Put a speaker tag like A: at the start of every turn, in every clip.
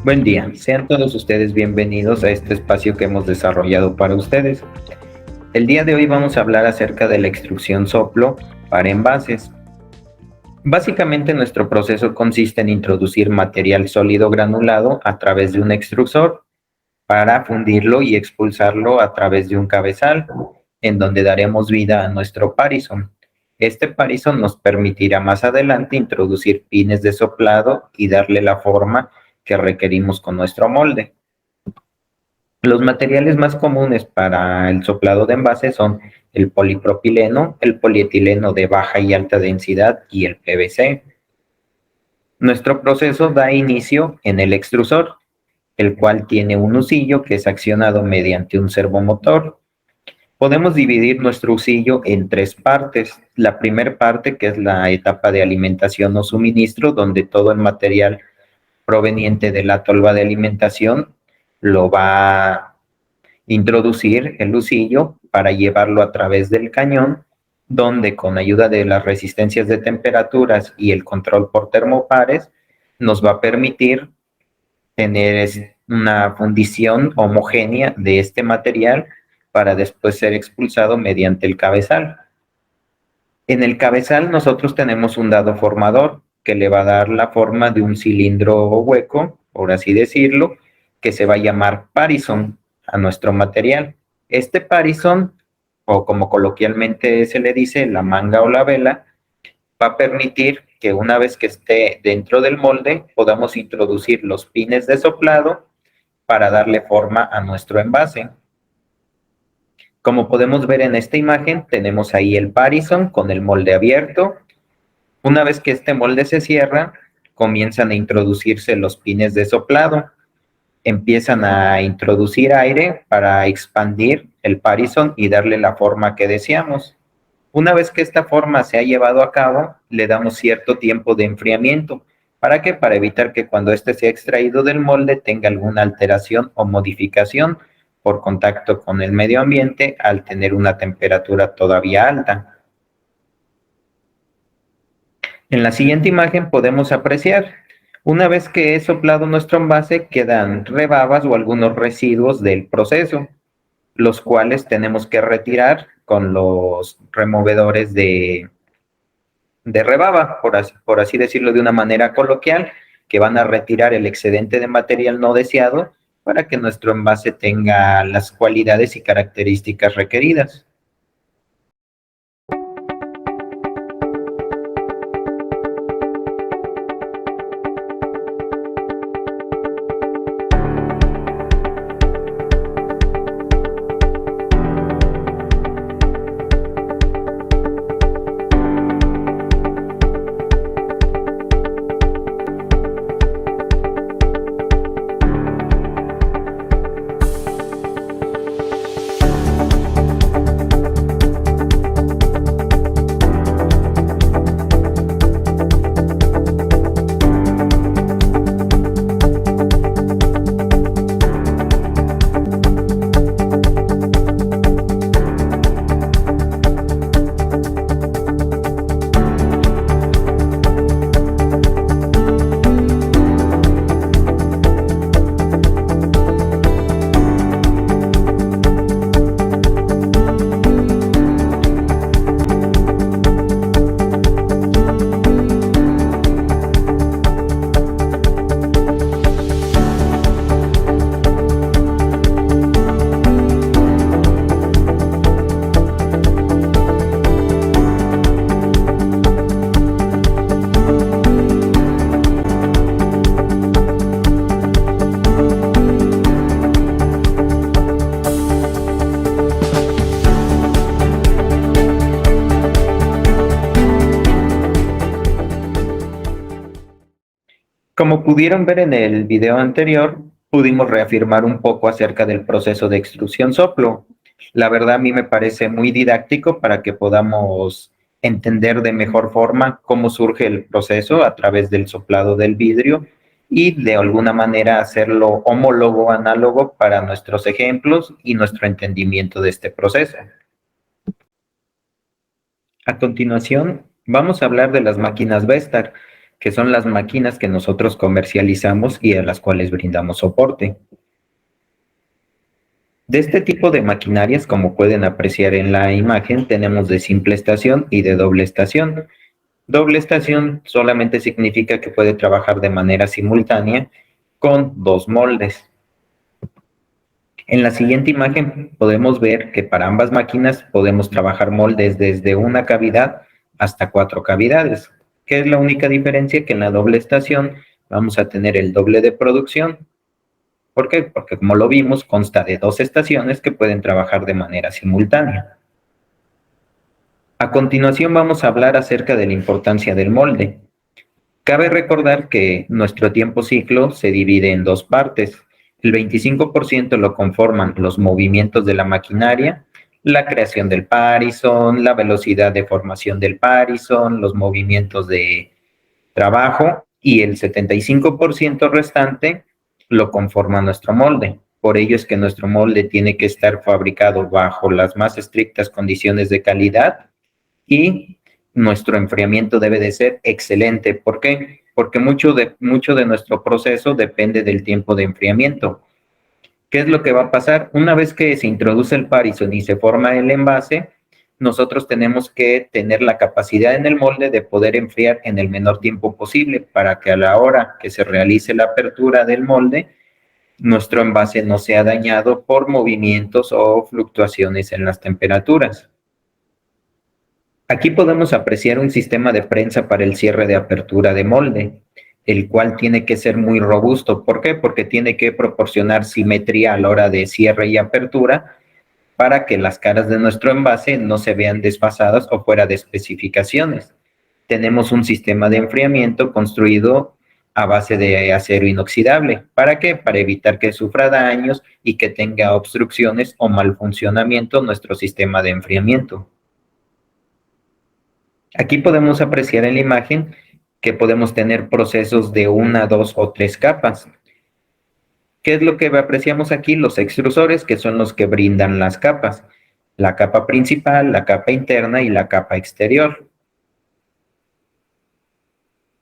A: Buen día, sean todos ustedes bienvenidos a este espacio que hemos desarrollado para ustedes. El día de hoy vamos a hablar acerca de la extrusión soplo para envases. Básicamente nuestro proceso consiste en introducir material sólido granulado a través de un extrusor para fundirlo y expulsarlo a través de un cabezal, en donde daremos vida a nuestro Parison. Este Parison nos permitirá más adelante introducir pines de soplado y darle la forma que requerimos con nuestro molde. Los materiales más comunes para el soplado de envase son el polipropileno, el polietileno de baja y alta densidad y el PVC. Nuestro proceso da inicio en el extrusor, el cual tiene un husillo que es accionado mediante un servomotor. Podemos dividir nuestro husillo en tres partes. La primera parte, que es la etapa de alimentación o suministro, donde todo el material proveniente de la tolva de alimentación lo va a introducir el husillo para llevarlo a través del cañón, donde con ayuda de las resistencias de temperaturas y el control por termopares nos va a permitir tener una fundición homogénea de este material para después ser expulsado mediante el cabezal. En el cabezal nosotros tenemos un dado formador que le va a dar la forma de un cilindro hueco, por así decirlo, que se va a llamar Parison a nuestro material. Este Parison, o como coloquialmente se le dice, la manga o la vela, va a permitir que una vez que esté dentro del molde podamos introducir los pines de soplado para darle forma a nuestro envase. Como podemos ver en esta imagen, tenemos ahí el Parison con el molde abierto. Una vez que este molde se cierra, comienzan a introducirse los pines de soplado. Empiezan a introducir aire para expandir el Parison y darle la forma que deseamos. Una vez que esta forma se ha llevado a cabo, le damos cierto tiempo de enfriamiento. ¿Para qué? Para evitar que cuando este sea extraído del molde tenga alguna alteración o modificación por contacto con el medio ambiente al tener una temperatura todavía alta. En la siguiente imagen podemos apreciar, una vez que es soplado nuestro envase, quedan rebabas o algunos residuos del proceso, los cuales tenemos que retirar con los removedores de rebaba, por así decirlo de una manera coloquial, que van a retirar el excedente de material no deseado para que nuestro envase tenga las cualidades y características requeridas. Como pudieron ver en el video anterior, pudimos reafirmar un poco acerca del proceso de extrusión soplo. La verdad a mí me parece muy didáctico para que podamos entender de mejor forma cómo surge el proceso a través del soplado del vidrio y de alguna manera hacerlo homólogo, análogo para nuestros ejemplos y nuestro entendimiento de este proceso. A continuación, vamos a hablar de las máquinas Vestar, que son las máquinas que nosotros comercializamos y a las cuales brindamos soporte. De este tipo de maquinarias, como pueden apreciar en la imagen, tenemos de simple estación y de doble estación. Doble estación solamente significa que puede trabajar de manera simultánea con dos moldes. En la siguiente imagen podemos ver que para ambas máquinas podemos trabajar moldes desde una cavidad hasta 4 cavidades. ¿Qué es la única diferencia? Que en la doble estación vamos a tener el doble de producción. ¿Por qué? Porque como lo vimos, consta de 2 estaciones que pueden trabajar de manera simultánea. A continuación vamos a hablar acerca de la importancia del molde. Cabe recordar que nuestro tiempo ciclo se divide en 2 partes. El 25% lo conforman los movimientos de la maquinaria, la creación del parison, la velocidad de formación del parison, los movimientos de trabajo, y el 75% restante lo conforma nuestro molde. Por ello es que nuestro molde tiene que estar fabricado bajo las más estrictas condiciones de calidad y nuestro enfriamiento debe de ser excelente. ¿Por qué? Porque mucho de nuestro proceso depende del tiempo de enfriamiento. ¿Qué es lo que va a pasar? Una vez que se introduce el parison y se forma el envase, nosotros tenemos que tener la capacidad en el molde de poder enfriar en el menor tiempo posible para que a la hora que se realice la apertura del molde, nuestro envase no sea dañado por movimientos o fluctuaciones en las temperaturas. Aquí podemos apreciar un sistema de prensa para el cierre de apertura de molde, el cual tiene que ser muy robusto. ¿Por qué? Porque tiene que proporcionar simetría a la hora de cierre y apertura para que las caras de nuestro envase no se vean desfasadas o fuera de especificaciones. Tenemos un sistema de enfriamiento construido a base de acero inoxidable. ¿Para qué? Para evitar que sufra daños y que tenga obstrucciones o mal funcionamiento nuestro sistema de enfriamiento. Aquí podemos apreciar en la imagen que podemos tener procesos de 1, 2 o 3 capas. ¿Qué es lo que apreciamos aquí? Los extrusores, que son los que brindan las capas. La capa principal, la capa interna y la capa exterior.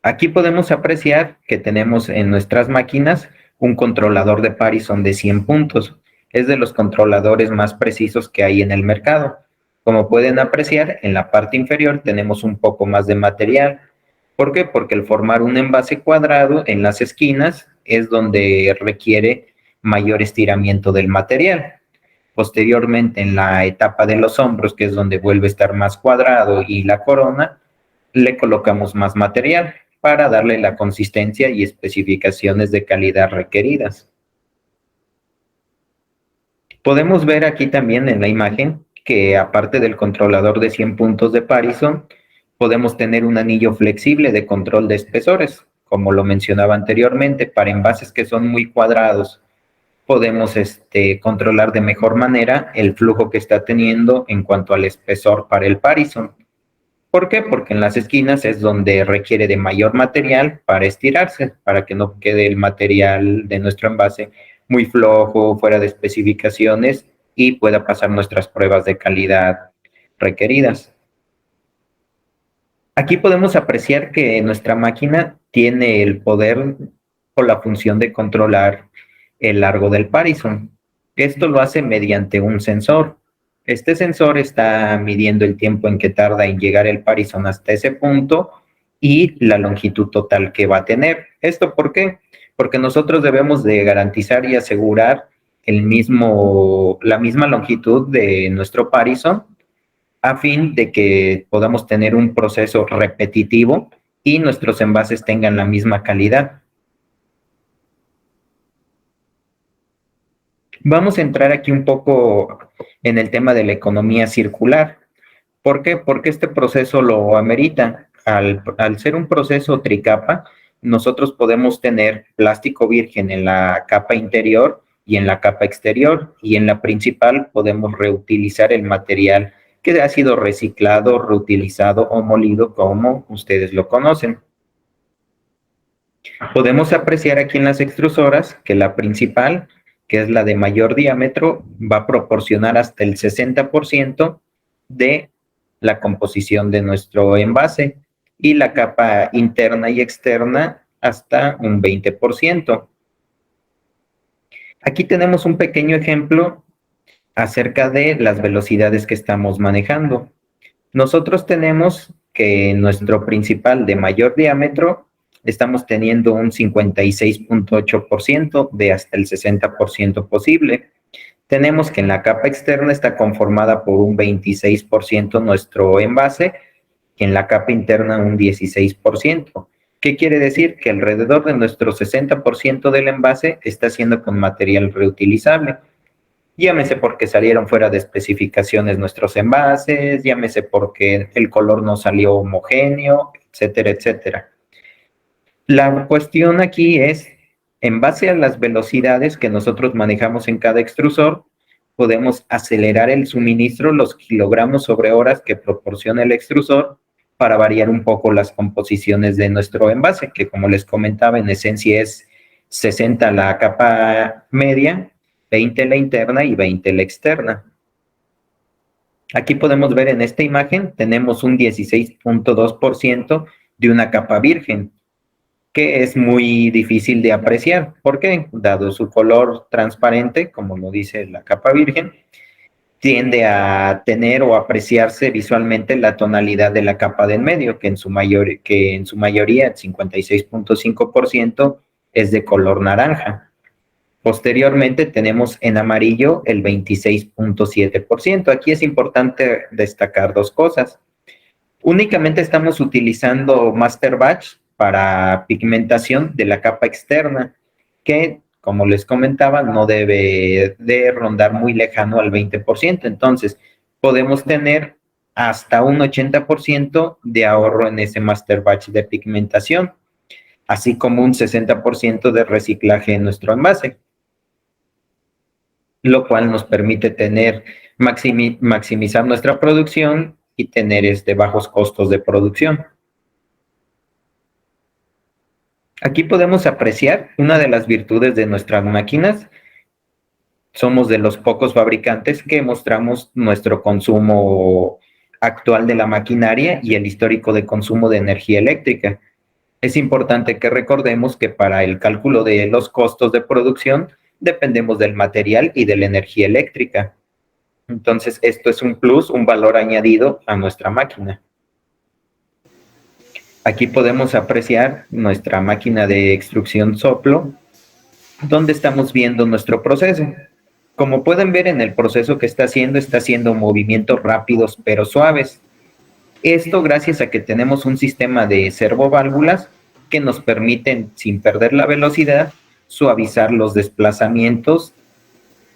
A: Aquí podemos apreciar que tenemos en nuestras máquinas un controlador de Parison de 100 puntos. Es de los controladores más precisos que hay en el mercado. Como pueden apreciar, en la parte inferior tenemos un poco más de material. ¿Por qué? Porque el formar un envase cuadrado en las esquinas es donde requiere mayor estiramiento del material. Posteriormente, en la etapa de los hombros, que es donde vuelve a estar más cuadrado, y la corona, le colocamos más material para darle la consistencia y especificaciones de calidad requeridas. Podemos ver aquí también en la imagen que aparte del controlador de 100 puntos de Parison, podemos tener un anillo flexible de control de espesores. Como lo mencionaba anteriormente, para envases que son muy cuadrados, podemos controlar de mejor manera el flujo que está teniendo en cuanto al espesor para el Parison. ¿Por qué? Porque en las esquinas es donde requiere de mayor material para estirarse, para que no quede el material de nuestro envase muy flojo, fuera de especificaciones y pueda pasar nuestras pruebas de calidad requeridas. Aquí podemos apreciar que nuestra máquina tiene el poder o la función de controlar el largo del Parison. Esto lo hace mediante un sensor. Este sensor está midiendo el tiempo en que tarda en llegar el Parison hasta ese punto y la longitud total que va a tener. ¿Esto por qué? Porque nosotros debemos de garantizar y asegurar la misma longitud de nuestro Parison a fin de que podamos tener un proceso repetitivo y nuestros envases tengan la misma calidad. Vamos a entrar aquí un poco en el tema de la economía circular. ¿Por qué? Porque este proceso lo amerita. Al ser un proceso tricapa, nosotros podemos tener plástico virgen en la capa interior y en la capa exterior, y en la principal podemos reutilizar el material que ha sido reciclado, reutilizado o molido, como ustedes lo conocen. Podemos apreciar aquí en las extrusoras que la principal, que es la de mayor diámetro, va a proporcionar hasta el 60% de la composición de nuestro envase. y la capa interna y externa hasta un 20%. Aquí tenemos un pequeño ejemplo acerca de las velocidades que estamos manejando. Nosotros tenemos que nuestro principal de mayor diámetro estamos teniendo un 56.8% de hasta el 60% posible. Tenemos que en la capa externa está conformada por un 26% nuestro envase, que en la capa interna un 16%. ¿Qué quiere decir? Que alrededor de nuestro 60% del envase está siendo con material reutilizable. Llámese porque salieron fuera de especificaciones nuestros envases, llámese porque el color no salió homogéneo, etcétera, etcétera. La cuestión aquí es, en base a las velocidades que nosotros manejamos en cada extrusor, podemos acelerar el suministro, los kilogramos sobre horas que proporciona el extrusor, para variar un poco las composiciones de nuestro envase, que como les comentaba, en esencia es 60 la capa media, 20 la interna y 20 la externa. Aquí podemos ver en esta imagen, tenemos un 16.2% de una capa virgen, que es muy difícil de apreciar. ¿Por qué? Dado su color transparente, como lo dice la capa virgen, tiende a tener o apreciarse visualmente la tonalidad de la capa del medio, que en su mayoría, el 56.5%, es de color naranja. Posteriormente tenemos en amarillo el 26.7%. Aquí es importante destacar dos cosas. Únicamente estamos utilizando master batch para pigmentación de la capa externa, que, como les comentaba, no debe de rondar muy lejano al 20%. Entonces, podemos tener hasta un 80% de ahorro en ese master batch de pigmentación, así como un 60% de reciclaje en nuestro envase, lo cual nos permite tener, maximizar nuestra producción y tener bajos costos de producción. Aquí podemos apreciar una de las virtudes de nuestras máquinas. Somos de los pocos fabricantes que mostramos nuestro consumo actual de la maquinaria y el histórico de consumo de energía eléctrica. Es importante que recordemos que para el cálculo de los costos de producción dependemos del material y de la energía eléctrica. Entonces, esto es un plus, un valor añadido a nuestra máquina. Aquí podemos apreciar nuestra máquina de extrusión soplo, donde estamos viendo nuestro proceso. Como pueden ver en el proceso que está haciendo movimientos rápidos pero suaves. Esto gracias a que tenemos un sistema de servoválvulas que nos permiten, sin perder la velocidad, suavizar los desplazamientos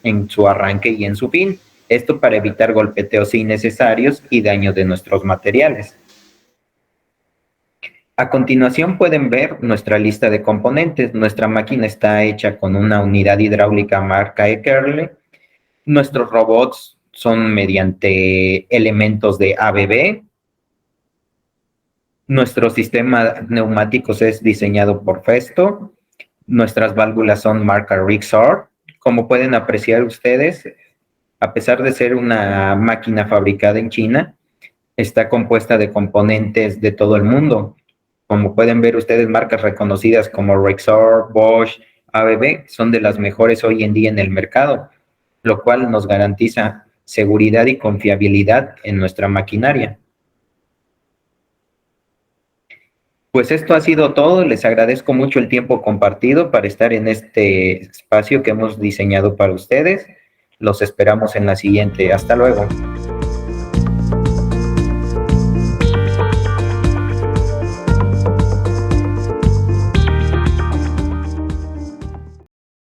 A: en su arranque y en su fin. Esto para evitar golpeteos innecesarios y daño de nuestros materiales. A continuación pueden ver nuestra lista de componentes. Nuestra máquina está hecha con una unidad hidráulica marca Eckerle. Nuestros robots son mediante elementos de ABB. Nuestro sistema de neumáticos es diseñado por Festo. Nuestras válvulas son marca Rixor. Como pueden apreciar ustedes, a pesar de ser una máquina fabricada en China, está compuesta de componentes de todo el mundo. Como pueden ver ustedes, marcas reconocidas como Rexor, Bosch, ABB son de las mejores hoy en día en el mercado, lo cual nos garantiza seguridad y confiabilidad en nuestra maquinaria. Pues esto ha sido todo. Les agradezco mucho el tiempo compartido para estar en este espacio que hemos diseñado para ustedes. Los esperamos en la siguiente. Hasta luego.